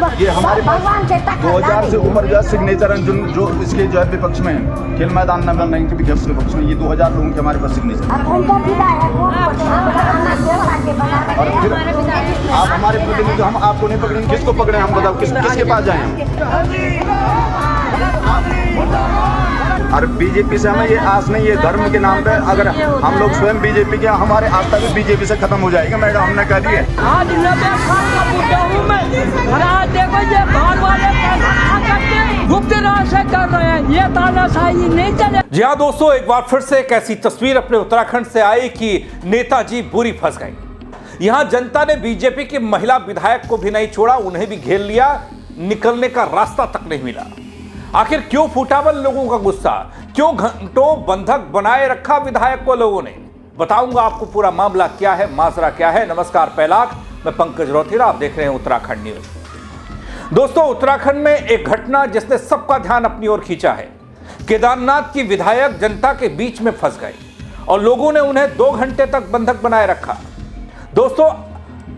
ये हमारे पास 2000 से ऊपर जो है सिग्नेचर हैं जो इसके जो है विपक्ष में है, खेल मैदान न बनने के विपक्ष में ये 2000 लोगों के हमारे पास सिग्नेचर। और फिर आप हमारे प्रतिनिधि, हम आपको नहीं पकड़ेंगे, किसको पकड़े हम बताओ, किसके पास जाएं और बीजेपी से हमें ये आस नहीं है, धर्म के नाम पे अगर हम लोग स्वयं बीजेपी के, हमारे आस्था भी बीजेपी से खत्म हो जाएगा मैडम, हमने कह दिए। आज 90 साल का बूढ़ा हूँ मैं, आज देखो ये बाहर वाले गुप्त राज से कर रहे हैं, ये तानाशाही नहीं चले। जी हाँ दोस्तों, एक बार फिर से एक ऐसी तस्वीर अपने उत्तराखंड से आई कि नेताजी बुरी फंस गए। यहाँ जनता ने बीजेपी की महिला विधायक को भी नहीं छोड़ा, उन्हें भी घेर लिया, निकलने का रास्ता तक नहीं मिला। आखिर क्यों फूटावल लोगों का गुस्सा, क्यों घंटों बंधक बनाए रखा विधायक को लोगों ने, बताऊंगा आपको पूरा मामला क्या है, माजरा क्या है। नमस्कार पैलाक, मैं पंकज रौथेला, आप देख रहे हैं उत्तराखंड न्यूज। दोस्तों, उत्तराखंड में एक घटना जिसने सबका ध्यान अपनी ओर खींचा है। केदारनाथ की विधायक जनता के बीच में फंस गई और लोगों ने उन्हें 2 घंटे तक बंधक बनाए रखा। दोस्तों,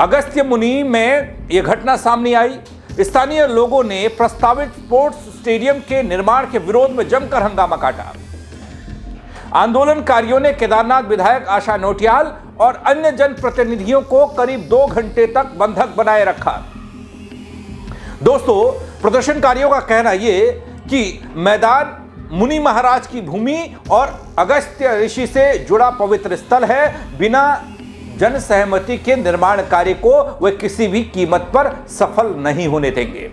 अगस्त्य मुनि में यह घटना सामने आई। स्थानीय लोगों ने प्रस्तावित स्पोर्ट्स स्टेडियम के निर्माण के विरोध में जमकर हंगामा काटा। आंदोलनकारियों ने केदारनाथ विधायक आशा नोटियाल और अन्य जनप्रतिनिधियों को करीब 2 घंटे तक बंधक बनाए रखा। दोस्तों, प्रदर्शनकारियों का कहना यह कि मैदान मुनि महाराज की भूमि और अगस्त्य ऋषि से जुड़ा पवित्र स्थल है, बिना जन सहमति के निर्माण कार्य को वे किसी भी कीमत पर सफल नहीं होने देंगे।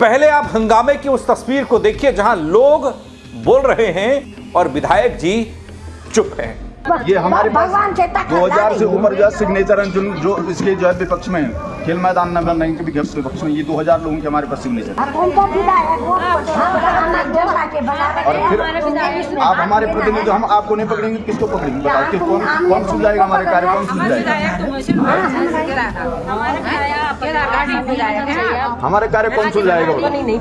पहले आप हंगामे की उस तस्वीर को देखिए जहां लोग बोल रहे हैं और विधायक जी चुप हैं। ये हमारे पास 2000 से ऊपर जो है सिग्नेचर हैं जो इसके जो है विपक्ष में है, खेल मैदान न बनने के विपक्ष में ये 2000 लोगों के हमारे पास सिग्नेचर। और फिर आप हमारे प्रतिनिधि, हम आपको नहीं पकड़ेंगे, किसको पकड़ेंगे बताओ, कि कौन सुन जाएगा हमारे कार्य, कौन सुन जाएगा हमारे कार्य, कौन सुन जाएगा,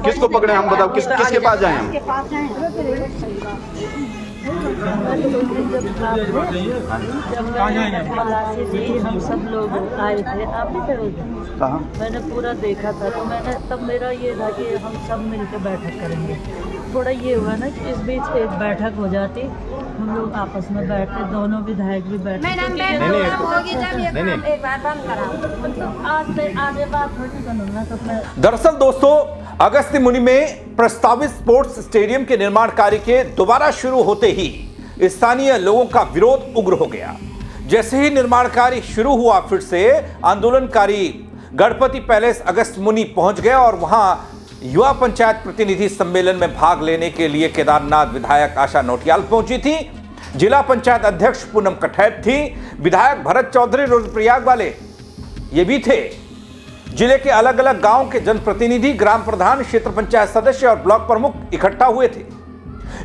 किसको पकड़े हम बताओ, किसके पास जाए हम। हम सब लोग आए थे, आप भी थे कहाँ? मैंने पूरा देखा था, तो मैंने तब मेरा ये था कि हम सब मिलकर बैठक करेंगे। थोड़ा ये हुआ ना कि इस बीच एक बैठक हो जाती, हम लोग आपस में बैठते, दोनों विधायक भी बैठते। दरअसल दोस्तों, अगस्त्य मुनि में प्रस्तावित स्पोर्ट्स स्टेडियम के निर्माण कार्य के दोबारा शुरू होते ही स्थानीय लोगों का विरोध उग्र हो गया। जैसे ही निर्माण कार्य शुरू हुआ, फिर से आंदोलनकारी गणपति पैलेस अगस्त्य मुनि पहुंच गए और वहां युवा पंचायत प्रतिनिधि सम्मेलन में भाग लेने के लिए केदारनाथ विधायक आशा नोटियाल पहुंची थी, जिला पंचायत अध्यक्ष पूनम कठैत थी, विधायक भरत चौधरी रुद्रप्रयाग वाले ये भी थे, जिले के अलग अलग गांव के जनप्रतिनिधि, ग्राम प्रधान, क्षेत्र पंचायत सदस्य और ब्लॉक प्रमुख इकट्ठा हुए थे।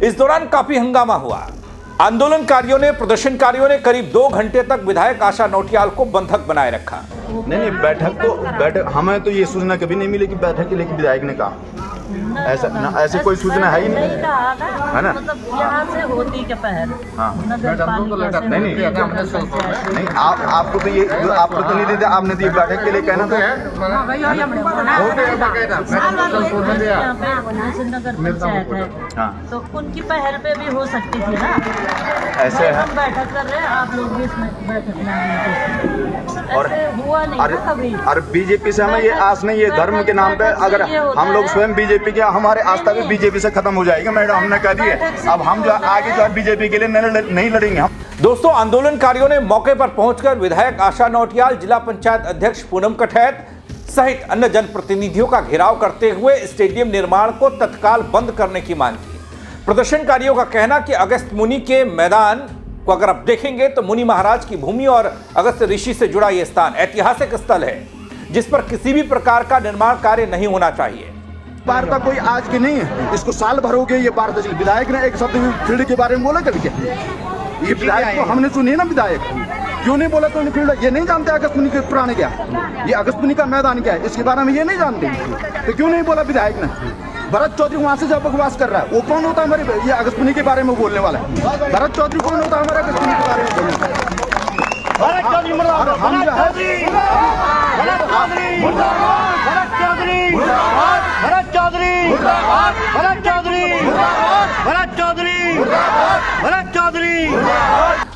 इस दौरान काफी हंगामा हुआ। आंदोलनकारियों ने, प्रदर्शनकारियों ने करीब 2 घंटे तक विधायक आशा नोटियाल को बंधक बनाए रखा। नहीं, बैठक हमें तो ये सूचना कभी नहीं मिली कि बैठक के लिए विधायक ने कहा, ऐसे कोई सूचना है ही नहीं, है ना? मतलब यहाँ से होती के पहल नहीं, आपको तो ये जो आप प्रतिनिधि थे, आपने तो ये बैठक के लिए कहना था। नगर पंचायत है, तो उनकी पहल पे भी हो सकती थी ना। ऐसे है, हम बैठक कर रहे हैं, आप लोग भी इसमें बैठक में, और हुआ नहीं ना कभी। और बीजेपी से हमें ये आस नहीं है, धर्म के नाम पे अगर हम लोग स्वयं बीजेपी के, हमारे आस्था भी बीजेपी से खत्म हो जाएगा मैडम, हमने कह दिए। अब हम जो आगे जो है बीजेपी के लिए नहीं लड़ेंगे हम। दोस्तों, आंदोलनकारियों ने मौके पर पहुंचकर विधायक आशा नोटियाल, जिला पंचायत अध्यक्ष पूनम कठैत सहित अन्य जनप्रतिनिधियों का घेराव करते हुए स्टेडियम निर्माण को तत्काल बंद करने की मांग की। प्रदर्शनकारियों का कहना कि अगस्त्य मुनि के मैदान को अगर आप देखेंगे तो मुनि महाराज की भूमि और अगस्त्य ऋषि से जुड़ा यह स्थान ऐतिहासिक स्थल है, जिस पर किसी भी प्रकार का निर्माण कार्य नहीं होना चाहिए। वार्ता कोई आज की नहीं है, इसको साल भर हो गए ये वार्ता चली। विधायक ने एक शब्द फील्ड के बारे में बोला कभी क्या? ये विधायक को हमने सुनी ना, विधायक क्यों नहीं बोला? तो फील्ड ये नहीं जानते अगस्त्य मुनि के पुराने क्या, ये अगस्त्य मुनि का मैदान क्या है, इसके बारे में ये नहीं जानते, तो क्यों नहीं बोला विधायक ने? भरत चौधरी वहां से जब बकवास कर रहा है, वो कौन होता है हमारे ये अगस्त्य मुनि के बारे में बोलने वाला है? भरत चौधरी कौन होता है हमारे अगस्त्य मुनि के बारे में बोलने वाला? हम जो है भरत चौधरी, भरत चौधरी, भरत चौधरी।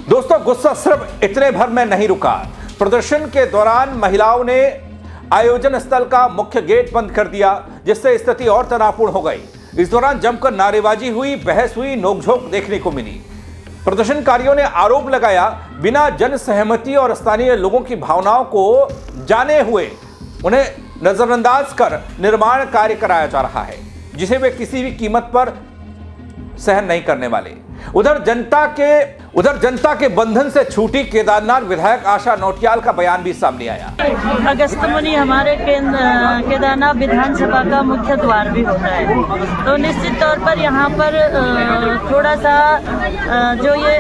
दोस्तों, गुस्सा सिर्फ इतने भर में नहीं रुका। प्रदर्शन के दौरान महिलाओं ने आयोजन स्थल का मुख्य गेट बंद कर दिया, जिससे स्थिति और तनावपूर्ण हो गई। इस दौरान जमकर नारेबाजी हुई, बहस हुई, नोकझोंक देखने को मिली। प्रदर्शनकारियों ने आरोप लगाया, बिना जन सहमति और स्थानीय लोगों की भावनाओं को जाने हुए उन्हें नजरअंदाज कर निर्माण कार्य कराया जा रहा है, जिसे वे किसी भी कीमत पर सहन नहीं करने वाले। उधर जनता के बंधन से छूटी केदारनाथ विधायक आशा नौटियाल का बयान भी सामने आया। अगस्त मुनि हमारे केदारनाथ विधानसभा का मुख्य द्वार भी होता है, तो निश्चित तौर पर यहाँ पर थोड़ा सा जो ये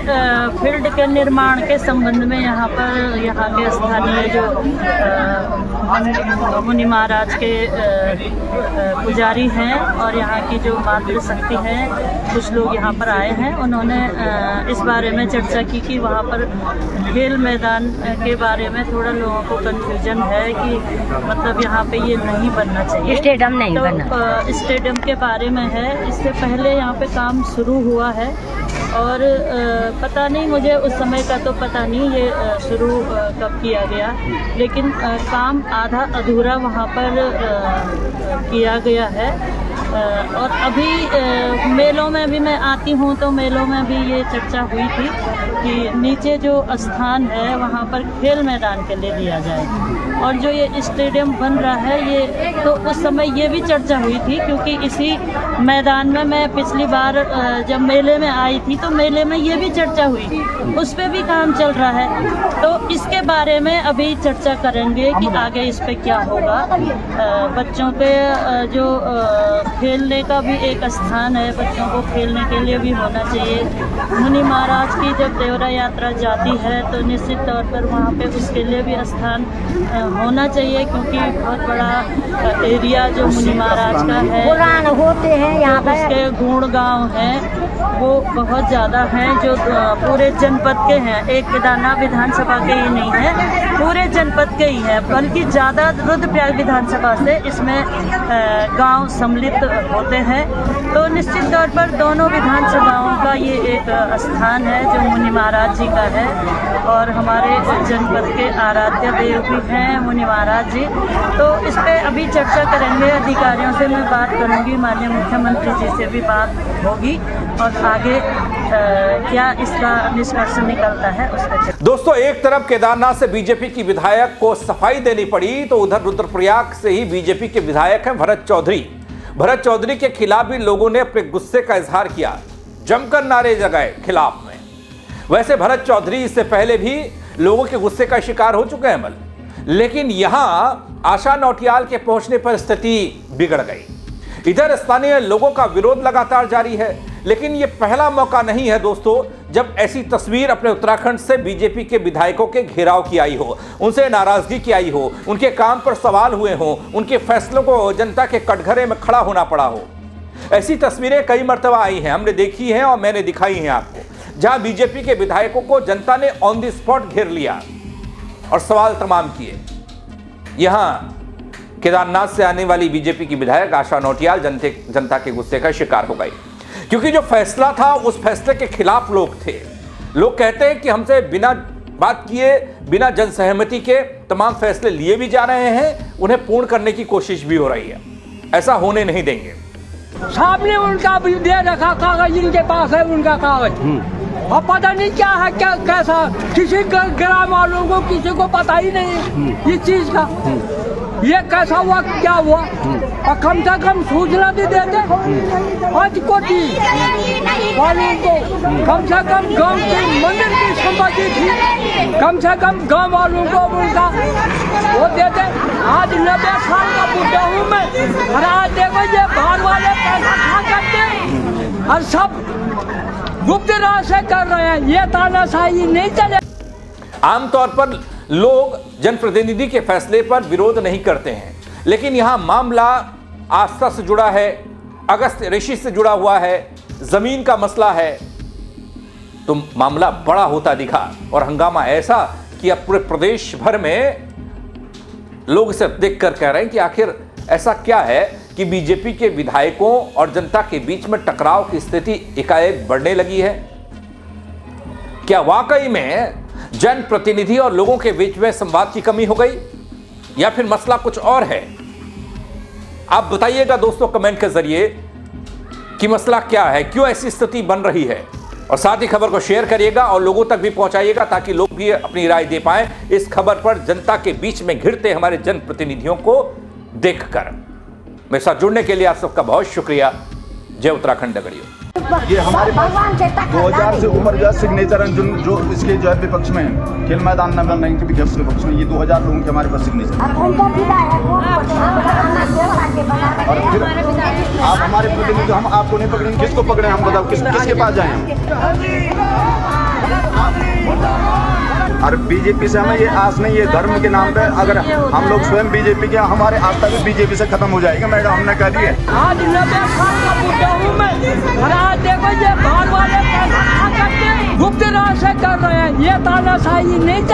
फील्ड के निर्माण के संबंध में यहाँ के स्थानीय जो मुनि महाराज के पुजारी हैं और यहाँ की जो मातृशक्ति हैं, कुछ लोग यहाँ पर आए हैं। उन्होंने इस बारे में चर्चा की कि वहाँ पर खेल मैदान के बारे में थोड़ा लोगों को कंफ्यूजन है कि मतलब यहाँ पे ये नहीं बनना चाहिए, स्टेडियम नहीं तो बनना। स्टेडियम के बारे में है। इससे पहले यहाँ पे काम शुरू हुआ है और पता नहीं, मुझे उस समय का तो पता नहीं ये शुरू कब किया गया, लेकिन काम आधा अधूरा वहाँ पर किया गया है। और अभी मेलों में भी मैं आती हूँ, तो मेलों में भी ये चर्चा हुई थी कि नीचे जो स्थान है वहाँ पर खेल मैदान के लिए दिया जाए, और जो ये स्टेडियम बन रहा है ये तो उस समय ये भी चर्चा हुई थी, क्योंकि इसी मैदान में मैं पिछली बार जब मेले में आई थी तो मेले में ये भी चर्चा हुई, उस पर भी काम चल रहा है। तो इसके बारे में अभी चर्चा करेंगे कि आगे इस पे क्या होगा। बच्चों पे जो खेलने का भी एक स्थान है, बच्चों को खेलने के लिए भी होना चाहिए। मुनि महाराज की जब देवरा यात्रा जाती है तो निश्चित तौर पर वहाँ पे उसके लिए भी स्थान होना चाहिए, क्योंकि बहुत बड़ा एरिया जो मुनि महाराज का है, पुराण होते हैं यहाँ पर, उसके गुण गांव हैं वो बहुत ज़्यादा हैं, जो पूरे जनपद के हैं। एक केदारनाथ विधानसभा के ही नहीं है, पूरे जनपद के ही है, बल्कि ज़्यादा रुद्रप्रयाग विधानसभा से इसमें गांव सम्मिलित होते हैं। तो निश्चित तौर पर दोनों विधानसभाओं का ये एक स्थान है जो मुनि महाराज जी का है, और हमारे जनपद के आराध्य देव भी हैं मुनि महाराज जी। तो इस पर अभी चर्चा करेंगे, अधिकारियों से मैं बात करूंगी, माननीय मुख्यमंत्री जी से भी बात होगी, और आगे क्या इसका निष्कर्ष निकलता है उस पर। दोस्तों, एक तरफ केदारनाथ से बीजेपी की विधायक को सफाई देनी पड़ी, तो उधर रुद्रप्रयाग से ही बीजेपी के विधायक हैं भरत चौधरी। भरत चौधरी के खिलाफ भी लोगों ने अपने गुस्से का इजहार किया, जमकर नारे लगाए खिलाफ में। वैसे भरत चौधरी इससे पहले भी लोगों के गुस्से का शिकार हो चुके हैं, लेकिन यहां आशा नौटियाल के पहुंचने पर स्थिति बिगड़ गई। इधर स्थानीय लोगों का विरोध लगातार जारी है, लेकिन यह पहला मौका नहीं है दोस्तों जब ऐसी तस्वीर अपने उत्तराखंड से बीजेपी के विधायकों के घेराव की आई हो, उनसे नाराजगी की आई हो, उनके काम पर सवाल हुए हो, उनके फैसलों को जनता के कटघरे में खड़ा होना पड़ा हो। ऐसी तस्वीरें कई मर्तबा आई हैं, हमने देखी हैं और मैंने दिखाई हैं आपको, जहां बीजेपी के विधायकों को जनता ने ऑन द स्पॉट घेर लिया और सवाल तमाम किए। यहां केदारनाथ से आने वाली बीजेपी की विधायक आशा नौटियाल जनता के गुस्से का शिकार हो गई, क्योंकि जो फैसला था उस फैसले के खिलाफ लोग थे। लोग कहते हैं कि हमसे बिना बात किए, बिना जन सहमति के तमाम फैसले लिए भी जा रहे हैं, उन्हें पूर्ण करने की कोशिश भी हो रही है। ऐसा होने नहीं देंगे। सामने उनका भी दे रखा कागज, इनके पास है उनका कागज, अब पता नहीं क्या है, क्या कैसा, किसी ग्राम वालों को किसी को पता ही नहीं इस चीज का, ये कैसा हुआ क्या हुआ, और कम से कम सूचना भी देते आज कोटी वालों को, कम से कम गांव के मंदिर की संपत्ति थी, कम से कम गांव वालों को उनका वो देते। आज 90 साल का बुढ़ा हूँ मैं, और आज देखो ये बाहर वाले पैसा खा करते और सब गुप्त राह से कर रहे हैं, ये तानाशाही नहीं चले। आमतौर पर लोग जनप्रतिनिधि के फैसले पर विरोध नहीं करते हैं, लेकिन यहां मामला आस्था से जुड़ा है, अगस्त ऋषि से जुड़ा हुआ है, जमीन का मसला है, तो मामला बड़ा होता दिखा और हंगामा ऐसा कि अब पूरे प्रदेश भर में लोग इसे देखकर कह रहे हैं कि आखिर ऐसा क्या है कि बीजेपी के विधायकों और जनता के बीच में टकराव की स्थिति एकाएक बढ़ने लगी है? क्या वाकई में जनप्रतिनिधि और लोगों के बीच में संवाद की कमी हो गई या फिर मसला कुछ और है? आप बताइएगा दोस्तों कमेंट के जरिए कि मसला क्या है, क्यों ऐसी स्थिति बन रही है। और साथ ही खबर को शेयर करिएगा और लोगों तक भी पहुंचाइएगा ताकि लोग भी अपनी राय दे पाएं इस खबर पर जनता के बीच में घिरते हमारे जनप्रतिनिधियों को देखकर। मेरे साथ जुड़ने के लिए आप सबका बहुत शुक्रिया। जय उत्तराखंड डगड़ियों। ये हमारे पास 2000 से ऊपर जो सिग्नेचर हैं जो इसके जो है विपक्ष में हैं, खेल मैदान नंबर 9 के विपक्ष में ये 2000 लोगों के हमारे पास सिग्नेचर हैं। और फिर आप हमारे प्रतिनिधि, हम आपको नहीं पकड़ेंगे, किसको पकड़े हम बताओ, किसके पास जाएं और बीजेपी से हमें ये आस नहीं है धर्म के नाम पे, अगर हम लोग स्वयं बीजेपी के, हमारे आस्था भी बीजेपी से खत्म हो जाएगा। मैडम हमने कह दिए आज 90 साल का बुढ़ा हूँ मैं, और आज देखो ये बाहर वाले गुप्त राज से कर रहे हैं, ये तानाशाही नहीं चल